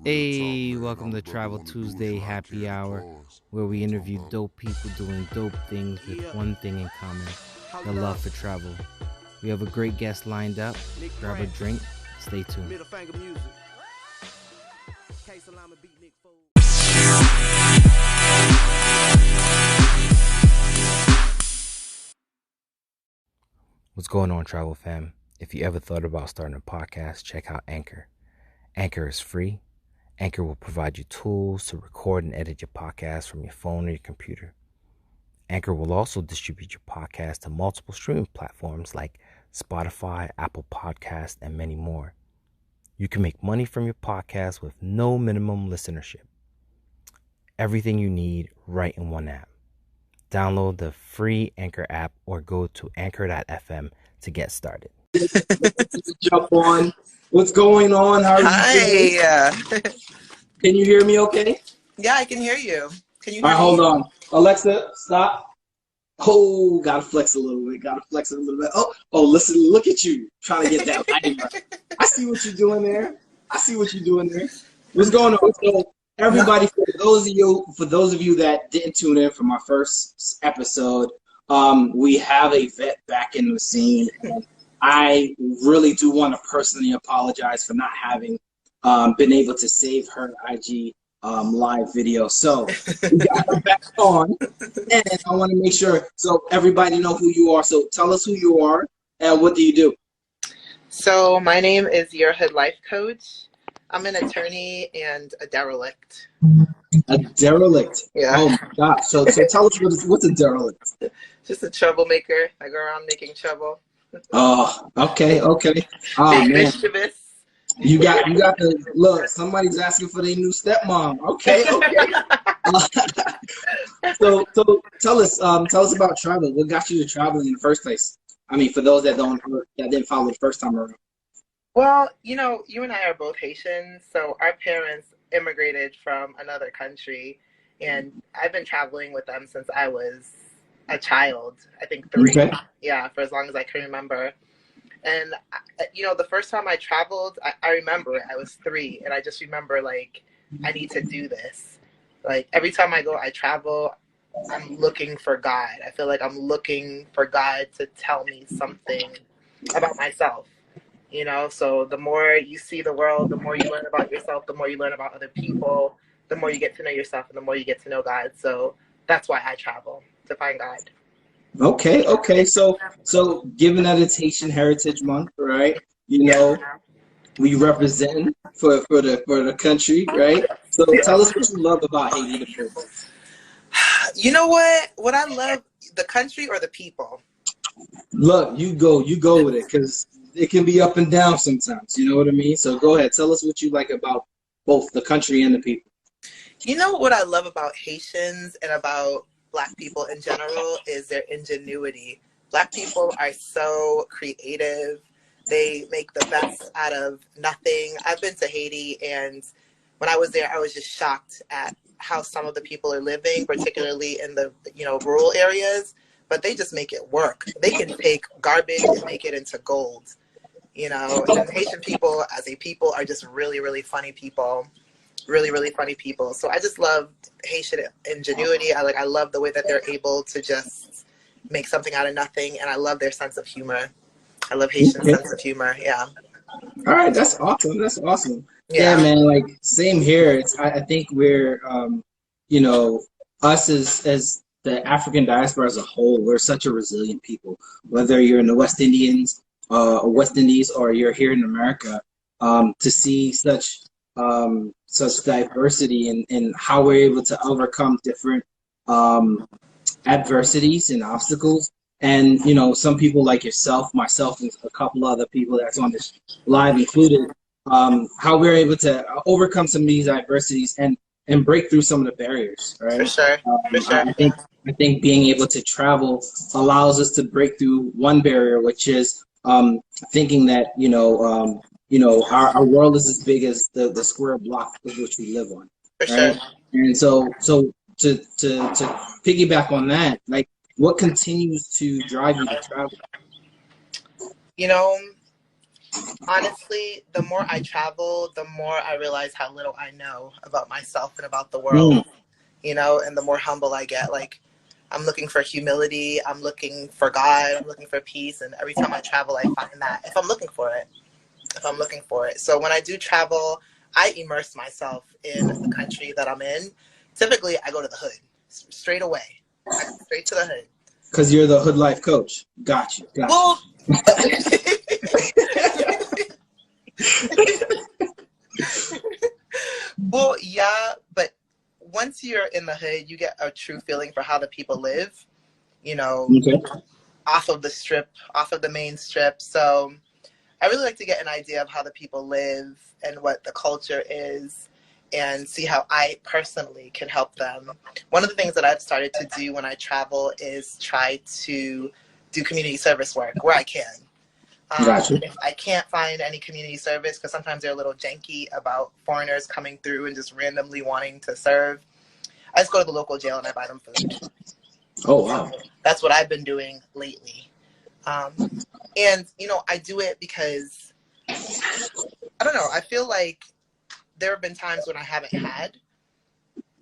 Hey, welcome to Travel Tuesday Happy Hour, where we interview dope people doing dope things with one thing in common, the love for travel. We have a great guest lined up. Grab a drink. Stay tuned. What's going on, travel fam? If you ever thought about starting a podcast, check out Anchor. Anchor is free. Anchor will provide you tools to record and edit your podcast from your phone or your computer. Anchor will also distribute your podcast to multiple streaming platforms like Spotify, Apple Podcasts, and many more. You can make money from your podcast with no minimum listenership. Everything you need right in one app. Download the free Anchor app or go to anchor.fm to get started. Jump on. What's going on? How are you doing? Hi. Can you hear me okay? Yeah, I can hear you. Can you hear All right, me? hold on. Alexa, stop. Oh, gotta flex a little bit. Oh, listen, look at you trying to get that lighting right. I see what you're doing there. What's going on? So, everybody, for those of you that didn't tune in from our first episode, we have a vet back in the scene. And I really do want to personally apologize for not having been able to save her IG live video. So we got her back on, and I want to make sure so everybody know who you are. So tell us who you are and what do you do? So my name is YourHoodLifecoach. I'm an attorney and a derelict. A derelict. Yeah. Oh my God. So tell us what's a derelict? Just a troublemaker. I go around making trouble. Oh, okay. Oh Being man. mischievous. You got the look. Somebody's asking for their new stepmom. Okay. So tell us about travel. What got you to traveling in the first place? I mean, for those that didn't follow the first time around. Well, you and I are both Haitians, so our parents immigrated from another country, and I've been traveling with them since I was a child. I think 3. Okay. Yeah, for as long as I can remember. And, the first time I traveled, I remember it. I was 3, and I just remember, like, I need to do this. Like, every time I travel, I'm looking for God. I feel like I'm looking for God to tell me something about myself, So the more you see the world, the more you learn about yourself, the more you learn about other people, the more you get to know yourself, and the more you get to know God. So that's why I travel, to find God. Okay. So given that it's Haitian Heritage Month, right? We represent for the country, right? So tell us what you love about Haiti the most. You know what? What I love, the country or the people? Look, you go with it, because it can be up and down sometimes. You know what I mean? So go ahead, tell us what you like about both the country and the people. You know what I love about Haitians and about Black people in general is their ingenuity. Black people are so creative. They make the best out of nothing. I've been to Haiti, and when I was there, I was just shocked at how some of the people are living, particularly in the rural areas. But they just make it work. They can take garbage and make it into gold. And Haitian people as a people are just really, really funny people. Really, really funny people. So I just love Haitian ingenuity. I love the way that they're able to just make something out of nothing, and I love their sense of humor. I love Haitian sense of humor. Yeah. All right, that's awesome. Yeah, man. Like same here. I think we're us as the African diaspora as a whole, we're such a resilient people. Whether you're in the West Indies or you're here in America, to see such diversity in how we're able to overcome different adversities and obstacles. And, some people like yourself, myself, and a couple other people that's on this live included, how we're able to overcome some of these adversities and break through some of the barriers, right? For sure. I think being able to travel allows us to break through one barrier, which is thinking that, our world is as big as the square block of which we live on. For right? sure. And so to piggyback on that, like what continues to drive you to travel? Honestly, the more I travel, the more I realize how little I know about myself and about the Mm. world, you know, and the more humble I get. Like, I'm looking for humility, I'm looking for God, I'm looking for peace, and every time I travel, I find that if I'm looking for it. If I'm looking for it. So when I do travel, I immerse myself in the country that I'm in. Typically, I go to the hood straight away. I go straight to the hood. Because you're the hood life coach. Got you. Well, well, yeah, but once you're in the hood, you get a true feeling for how the people live, you know, Okay. off of the strip, off of the main strip. So I really like to get an idea of how the people live and what the culture is and see how I personally can help them. One of the things that I've started to do when I travel is try to do community service work where I can. Got you. If I can't find any community service, because sometimes they're a little janky about foreigners coming through and just randomly wanting to serve, I just go to the local jail and I buy them food. Oh, wow. That's what I've been doing lately. And, you know, I do it because, I don't know, I feel like there have been times when I haven't had.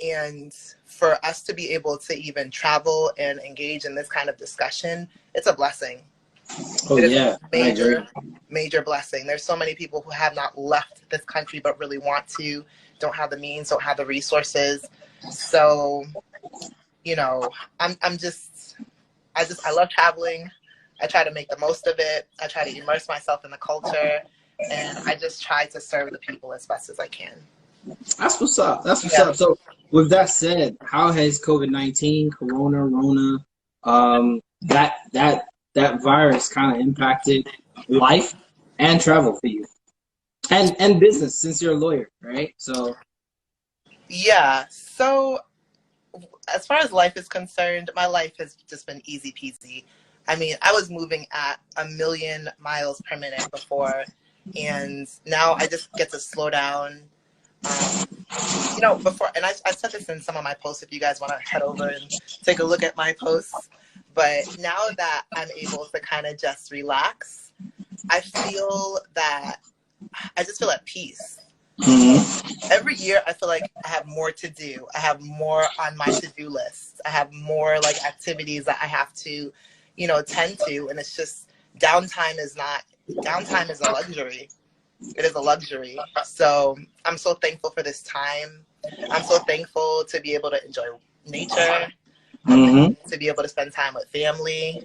And for us to be able to even travel and engage in this kind of discussion, it's a blessing. Oh, It is yeah. a major, major blessing. There's so many people who have not left this country but really want to, don't have the means, don't have the resources. So, you know, I love traveling. I try to make the most of it. I try to immerse myself in the culture, and I just try to serve the people as best as I can. That's what's up. That's what's up. So, with that said, how has COVID-19, Rona, that virus kind of impacted life and travel for you, and business, since you're a lawyer, right? So, yeah. So, as far as life is concerned, my life has just been easy peasy. I mean, I was moving at 1,000,000 miles per minute before, and now I just get to slow down. You know, before, and I said this in some of my posts, if you guys want to head over and take a look at my posts, but now that I'm able to kind of just relax, I feel that I just feel at peace. Every year I feel like I have more to do. I have more on my to-do list. I have more like activities that I have to, you know, tend to, and it's just downtime is a luxury. It is a luxury. So I'm so thankful for this time. I'm so thankful to be able to enjoy nature. To be able to spend time with family.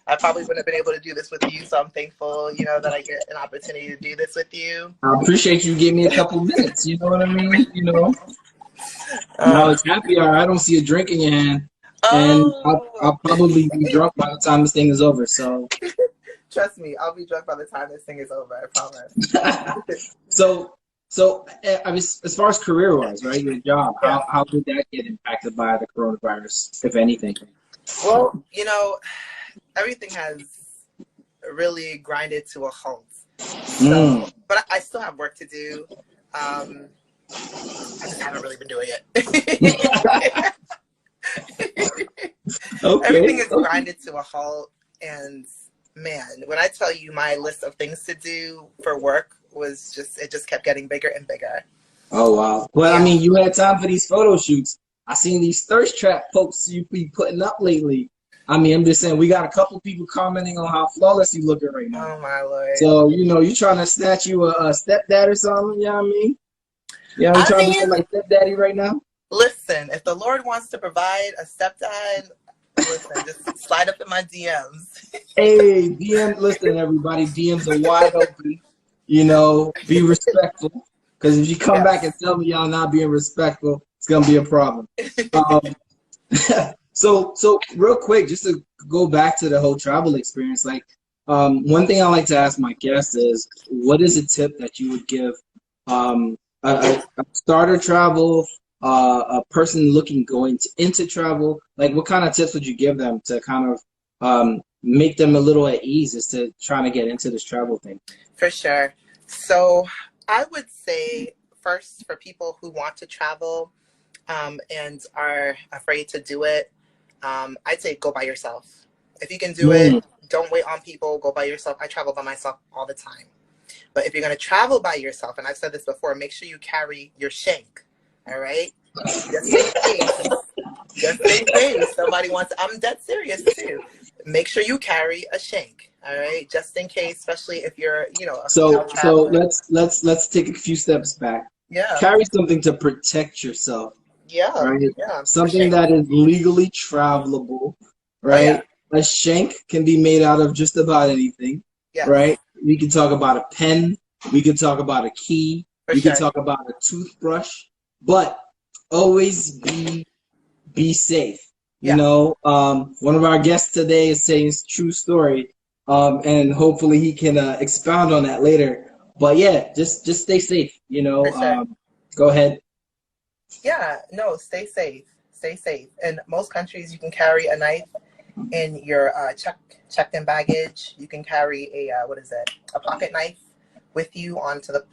I probably wouldn't have been able to do this with you, so I'm thankful, you know, that I get an opportunity to do this with you. I appreciate you giving me a couple minutes. You know what I mean? You know, now it's happy hour. I don't see a drink in your hand, and I'll probably be drunk by the time this thing is over. So, trust me, I'll be drunk by the time this thing is over. I promise. So, I mean, as far as career-wise, right, your job, how did that get impacted by the coronavirus, if anything? Well, you know, everything has really grinded to a halt. So, but I still have work to do. I just haven't really been doing it. Everything is grinded to a halt, and man, when I tell you my list of things to do for work was it just kept getting bigger and bigger. Oh, wow. Well, yeah. I mean, you had time for these photo shoots. I seen these thirst trap posts you be putting up lately. I mean, I'm just saying, we got a couple people commenting on how flawless you looking right now. Oh, my Lord. So, you know, you trying to snatch you a stepdad or something, you know what I mean? Yeah, you trying to be like stepdaddy right now? Listen, if the Lord wants to provide a stepdad, listen, just slide up in my DMs. Hey, DM, listen, everybody, DMs are wide open. You know, be respectful. Because if you come back and tell me y'all not being respectful, it's going to be a problem. So real quick, just to go back to the whole travel experience, like one thing I like to ask my guests is, what is a tip that you would give a starter travel, a person going into travel? Like, what kind of tips would you give them to kind of make them a little at ease as to trying to get into this travel thing? For sure. So I would say first, for people who want to travel and are afraid to do it, I'd say go by yourself. If you can do it, don't wait on people, go by yourself. I travel by myself all the time. But if you're going to travel by yourself, and I've said this before, make sure you carry your shank. All right, just in case. Just in case somebody wants. I'm dead serious too. Make sure you carry a shank. All right, just in case, especially if you're, a So traveler. let's take a few steps back. Yeah. Carry something to protect yourself. Yeah. Right. Yeah. Something that is legally travelable. Right. Oh, yeah. A shank can be made out of just about anything. Yes. Right. We can talk about a pen. We can talk about a key. For we sure. can talk about a toothbrush. But always be safe. Yeah. One of our guests today is saying it's a true story, and hopefully he can expound on that later. But yeah, just stay safe. For sure. Go ahead. Yeah, no, stay safe. Stay safe. In most countries, you can carry a knife in your checked-in baggage. You can carry a pocket knife with you onto the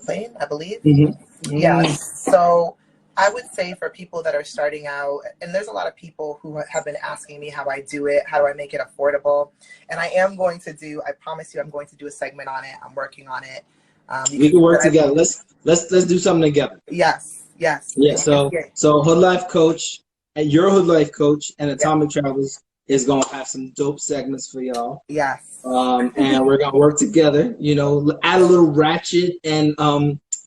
plane, I believe. Mm-hmm. Yeah. So I would say for people that are starting out, and there's a lot of people who have been asking me how I do it, how do I make it affordable, and I promise you, I'm going to do a segment on it. I'm working on it. We can work together. Let's do something together. Yes. Yeah. So Hood Life Coach and Your Hood Life Coach and Atomic Travels is gonna have some dope segments for y'all. Yes. And we're gonna work together. Add a little ratchet and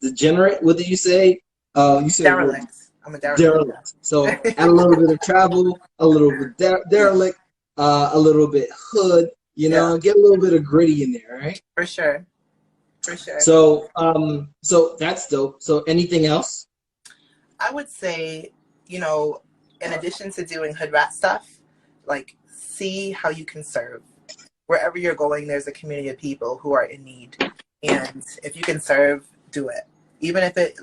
degenerate. What did you say? You said derelict. I'm a derelict. So add a little bit of travel, a little bit derelict, a little bit hood. Get a little bit of gritty in there, right? For sure. So that's dope. So anything else? I would say, in addition to doing hood rat stuff, like see how you can serve. Wherever you're going, there's a community of people who are in need. And if you can serve, do it. Even if it,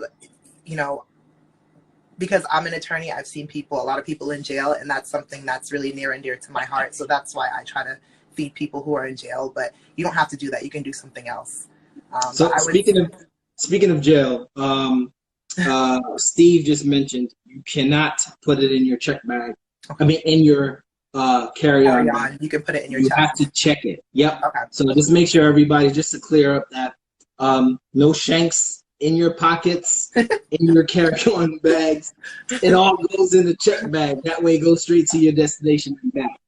because I'm an attorney, I've seen a lot of people in jail, and that's something that's really near and dear to my heart. So that's why I try to feed people who are in jail, but you don't have to do that. You can do something else. So speaking of jail, Steve just mentioned you cannot put it in your check bag. Okay. I mean, in your carry-on bag. You can put it in your You check. have to check it. Yep. Okay. So just make sure everybody, just to clear up that no shanks in your pockets, in your carry-on bags. It all goes in the check bag. That way it goes straight to your destination and back.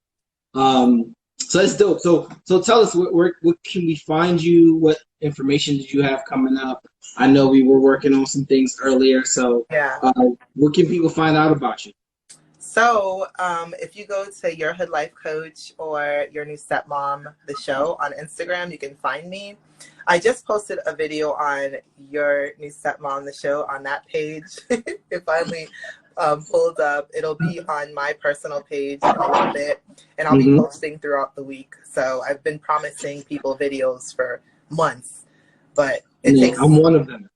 So that's dope. So tell us, where can we find you? What information did you have coming up? I know we were working on some things earlier. So where can people find out about you? So if you go to Your Hood Life Coach or Your New Stepmom The Show on Instagram, you can find me. I just posted a video on Your New Stepmom The Show on that page. It finally pulled up. It'll be on my personal page in a little bit, and I'll be posting throughout the week. So I've been promising people videos for months, but I'm one of them.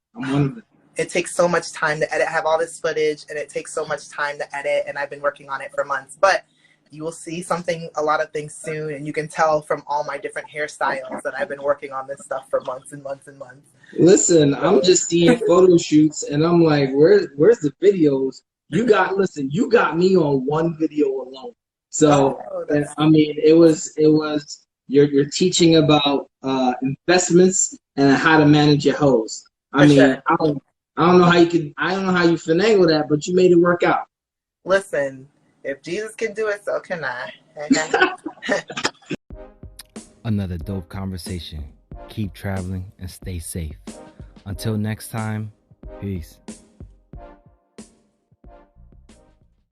It takes so much time to edit. I have all this footage, and it takes so much time to edit, and I've been working on it for months. But you will see a lot of things soon, and you can tell from all my different hairstyles that I've been working on this stuff for months and months and months. Listen, I'm just seeing photo shoots, and I'm like, where's the videos? You got me on one video alone. So I mean, it was you're teaching about investments and how to manage your hoes. I don't know how you finagle that, but you made it work out. Listen, if Jesus can do it, so can I. Another dope conversation. Keep traveling and stay safe. Until next time, peace.